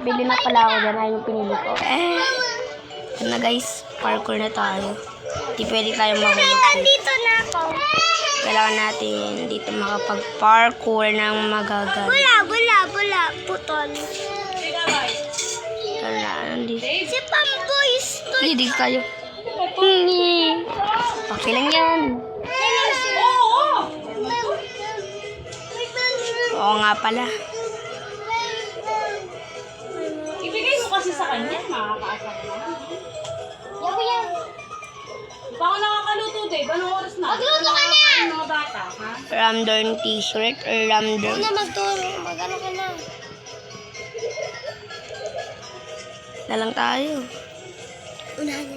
Nakabili na pala ako dyan. Ayun yung pinili ko. Ito na guys. Parkour na tayo. Di pwede tayong mahulog. Dito na ako. Kailangan natin dito makapag-parkour ng magagal. Bula. Putol. Wala, nandito. Si Pamboys to. Hindi tayo. Okay lang yan. Oo nga pala. Ibigay mo kasi sa kanya, makakaasap na. Yan. Di pa ako nakakaluto, Dave. Anong oras na? Magluto ka na! Ang mga bata, ha? Ramdorn t-shirt or Ramdorn. Magturo. Mag-ano ka na. Na lang tayo. Unahan na.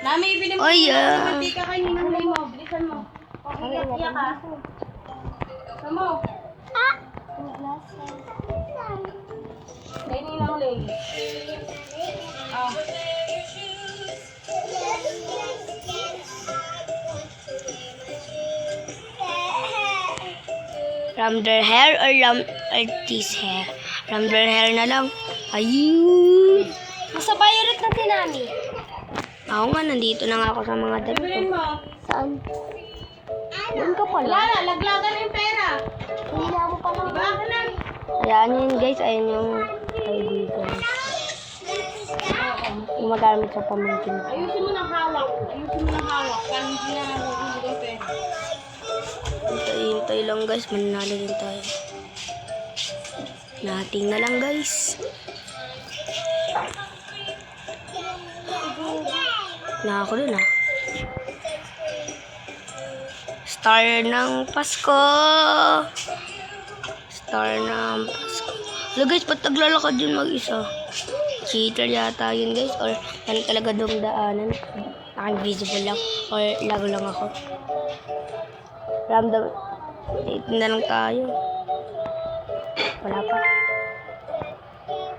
Nami, ibili mo. Oy, Pati ka kanina mo. Bilisan mo. Iyak ka. Samo. Kainin lang ulit. Oh. Ramdorn hair or this hair? Ramdorn hair na lang. Ayun. Nasa violet na tinami. Ako nga, nandito na nga ako sa mga damit. Ibilin mo. Saan? Doon ka Wala pala. na, laglagan yung pera. Hindi mo pa lang. Diba? Ka na. Ayan yun guys, ayan yung kaibigan. Gumagamit sa pamangkin. Ayusin mo ng hawak. Para hindi na nahulog yung pera. Hintay lang guys, mananalo din tayo. Nating na lang guys. Na ako dun ah. Star ng Pasko. Star ng Pasko. Hello guys, ba't naglalakad yun mag-isa? Cheater yata yun guys. Or ano talaga doong daanan. Naka-invisible lang. Or lago lang ako. Ramdam. Dito na lang tayo. Wala pa.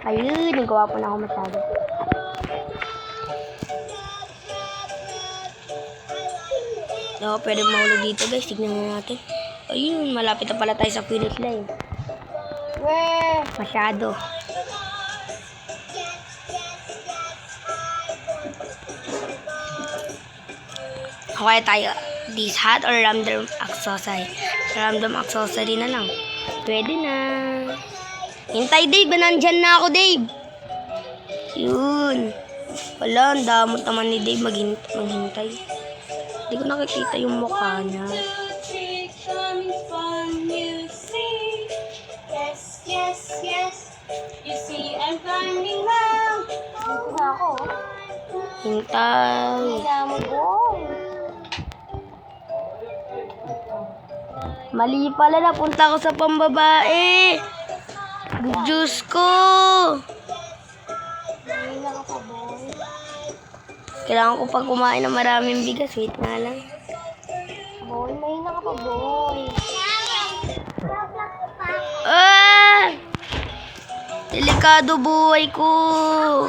Ayun, nagawa po na ako masyado. No, pwede mahulog dito guys. Tignan mo natin. Ayun, malapit na pala tayo sa finish line. Masyado. Okay tayo. This hat or random accessory? Random accessory na lang. Pwede na. Hintay Dave, nandyan na ako Dave. Yun. Wala, ang damot naman ni Dave maghintay. Hindi ko nakikita yung mukha niya. Yes. You see, I'm climbing now. Dito na ako. Hintay. Kailangan mo. Mali pala, napunta ako sa pambabae. Diyos ko. Hindi na ka pa, boy. Kailangan ko pag kumain ng maraming bigas. Wait nga lang. Boy, mahina ka pa, boy. Ah! Delikado buhay ko.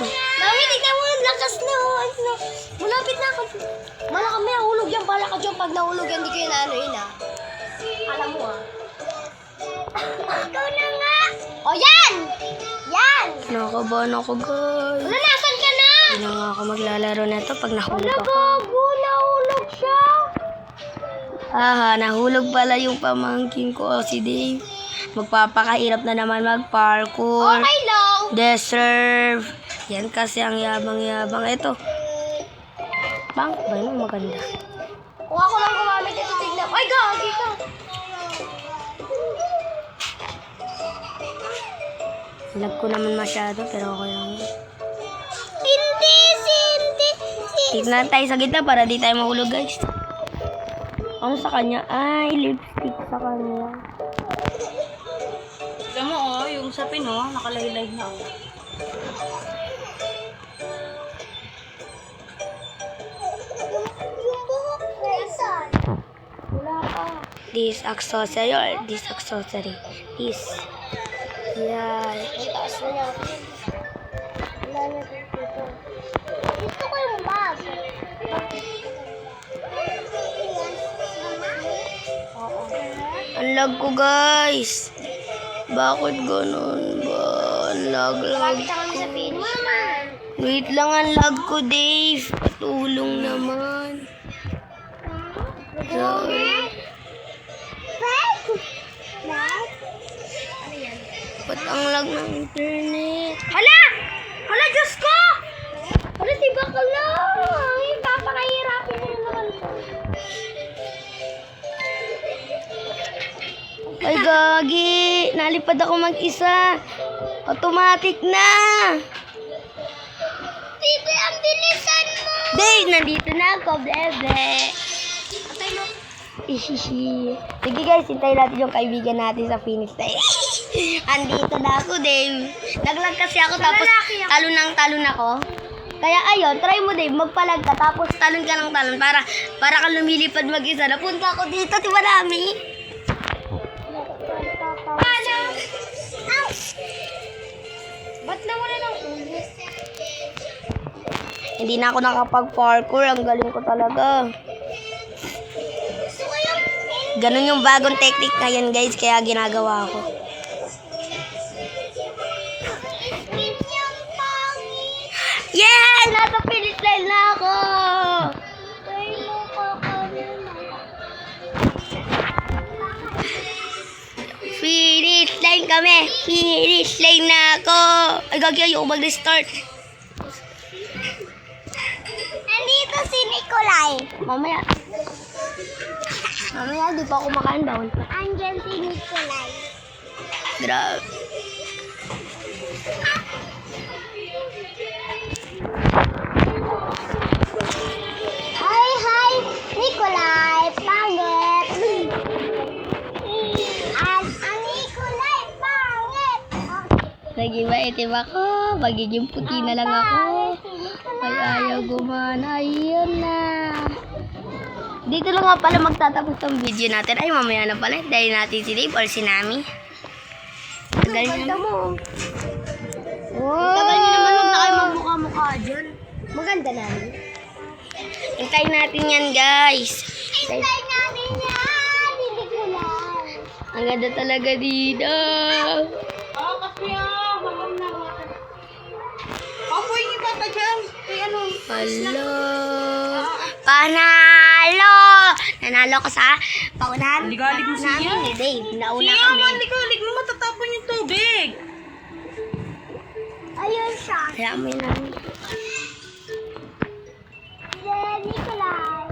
Mami, tignan mo ang lakas na. Ano, malapit na ako. Mala kami, nahulog yan. Bala ka dyan. Pag nahulog yan, di ko yun Alam mo Ikaw na nga. O, yan! Nakabahan ako guys. Wala, nasan ka na? Hindi na nga ako maglalaro na to pag nahulog ako. Gago, nahulog siya. Aha, nahulog pala yung pamangkin ko, si Dave. Magpapakahirap na naman mag-parkour. Okay lang. Deserve. Yan kasi ang yabang-yabang. Ito. Bang, ba yun maganda? Kung ako lang gumamit ito, tignan. Ay, gagi ka. Lag ko naman masyado, pero okay lang. Hindi. Tignan tayo sa gitna para di tayo mahulog guys. Ano sa kanya? Ay, lipstick sa kanya. Alam mo, yung sapin, nakalaylay na. Yung buhok ko, saan? Wala pa. This accessory or this accessory. This. Yan. May taas na yan. Wala na dito. Gusto ko yung bag. Oo. Ang lag ko guys. Bakit ganun ba? Ang lag ko. Wait lang ang lag ko, Dave. Patulong naman. Sorry. Ba't ang lag ng internet? Hala! Hala, Diyos ko! Hala, di ba ka lang? Papakahirapin mo naman ito. Ay, gagi. Nalipad ako mag-isa. Automatic na. Bibi, ang bilisan mo! Dave, nandito na ako, bebe. Patay mo. Ishishi. Sige guys, hintayin natin yung kaibigan natin sa finish line. Andito na ako, Dave. Naglag kasi ako tapos talon ako. Kaya ayun, try mo, Dave. Magpalag ka tapos talon ka ng talon para ka lumilipad mag-isa. Napunta ako dito, di ba nami? Paano? Ow! Ba't nawala ng ulo? Hindi na ako nakapag-parkour. Ang galing ko talaga. Gusto ko yung Ganun yung bagong technique ngayon, guys. Kaya ginagawa ko. skin yung pangit. Yeah! Nasa finish line na ako! Ay, makakanin. Finish line kami! Finish line na ako! Ay, gagi, ayoko mag-restart. Nandito si Nikolay. Mamaya. Mamaya, di pa ako makain bawal pa. Andyan si Nikolay. Grabe. Hi, Nikolay. Pangit. Ang Nikolay, pangit. Nag-iba itim ako. Magiging puti na lang ako. Ay, ayaw gumana. Ayun na. Dito lang nga pala magtatapos ang video natin. Ay, mamaya na pala. Dahil natin si Dave or si Nami. Tagal niya. mo. Tagal niya naman. Huwag na kayo magmukha-mukha dyan. Maganda na. Hintayin natin yan, guys. Hintay namin yan. Ni Nikolay. Ang ganda talaga dito. Hello. Panalo! Nanalo ko sa paunahan. Ligalig mo siya. Namin ni Dave. Nauna Siya kami. man, ligalig mo, matatapon yung tubig. Ayun siya. Kaya mo yun namin. Nikolay.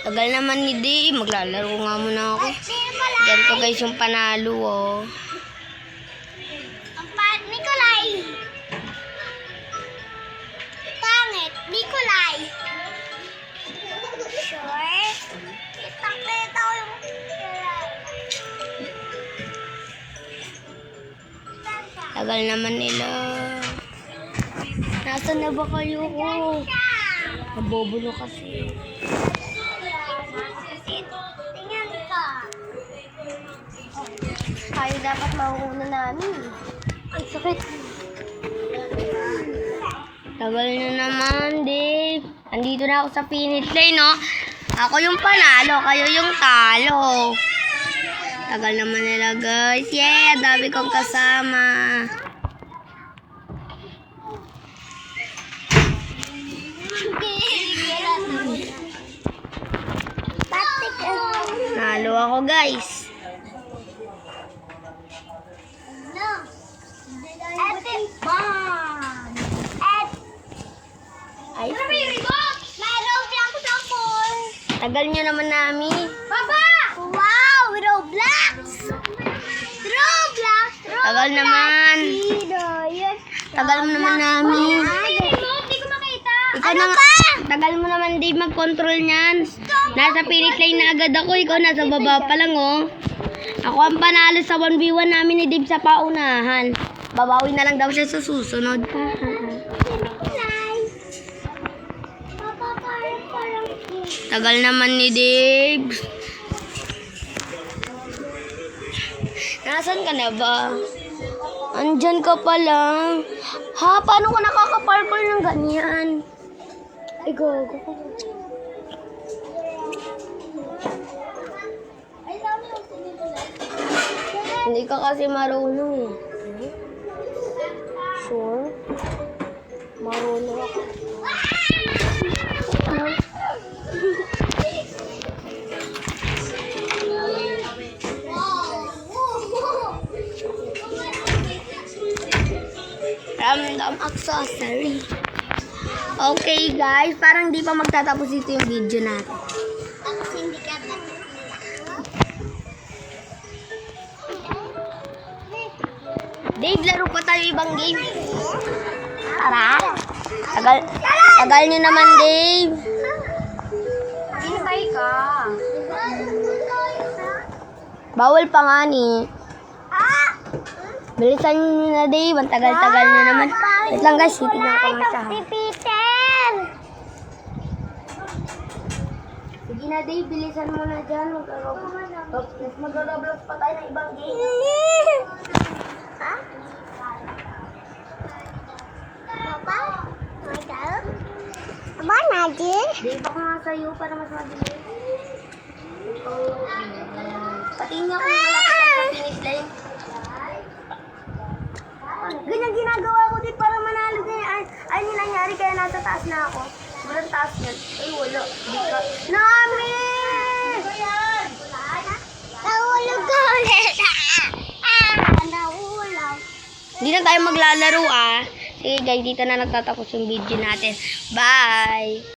Tagal naman ni Dave. Maglalaro nga muna ako. Nikolay. Ganito guys yung panalo, oh. Nikolay. Pangit. Nikolay. Sure. Kitang-kita ko yung Nikolay. Tagal naman nila. Nasaan na ba kayo? Nabobulo kasi. Tingnan ka. Tayo dapat mauuna namin. Ang sakit. Tagal na naman, Dave. Andito na ako sa finish line, no? Ako yung panalo, kayo yung talo. Tagal naman nila, guys. Yeah, dami kong kasama. Batik. Nalo ako, guys. No. Epic bomb. Ay, May Roblox ako. tagal nyo naman namin. Baba! Wow! Roblox! Roblox! Tagal naman. Yes. Tagal mo naman namin. Hindi ko makita. Ikaw na nga. Tagal mo naman, Dave, mag-control niyan. Nasa finish line na agad ako. Ikaw nasa baba pa lang, oh. Ako ang panalo sa 1v1 namin ni Dave sa paunahan. Babawi na lang daw siya sa susunod. Tagal naman ni Dave. Nasaan ka na ba? Andyan ka pala. Ha? Paano ka nakaka-parkour ng ganyan? Ay, gogo. Hindi ka kasi marunong eh. Sure? Marunong ako. Ramdam accessory. Okay guys, parang di pa magtatapos ito yung video natin. Tapos hindi ka ba? Dave, laro pa tayo ibang game. Tara. Tagal nyo naman, Dave. Hintay ka. Bawal pa nga ni. Bilisan nyo na, Dave. Ang tagal-tagal nyo naman. Wait lang guys, titignan ko lang siya. ha. Peter! Sige na, Dave. Bilisan mo na dyan. Mag-roblox pa tayo ng ibang game. Ha? Papa? Michael? Aba, Nadia? Dave, baka nga sa'yo para mas mabilis. Patingin niya kung malapit lang sa finish line. Ganyan ginagawa ko din para manalo din. Ay, nangyari kaya nasa taas na ako. Sobrang taas yan. Ay, wala. Di ka. Nami! Nahulog ka ulit. Nahulog. Hindi na tayo maglalaro ah. Sige guys, dito na nagtatapos yung video natin. Bye!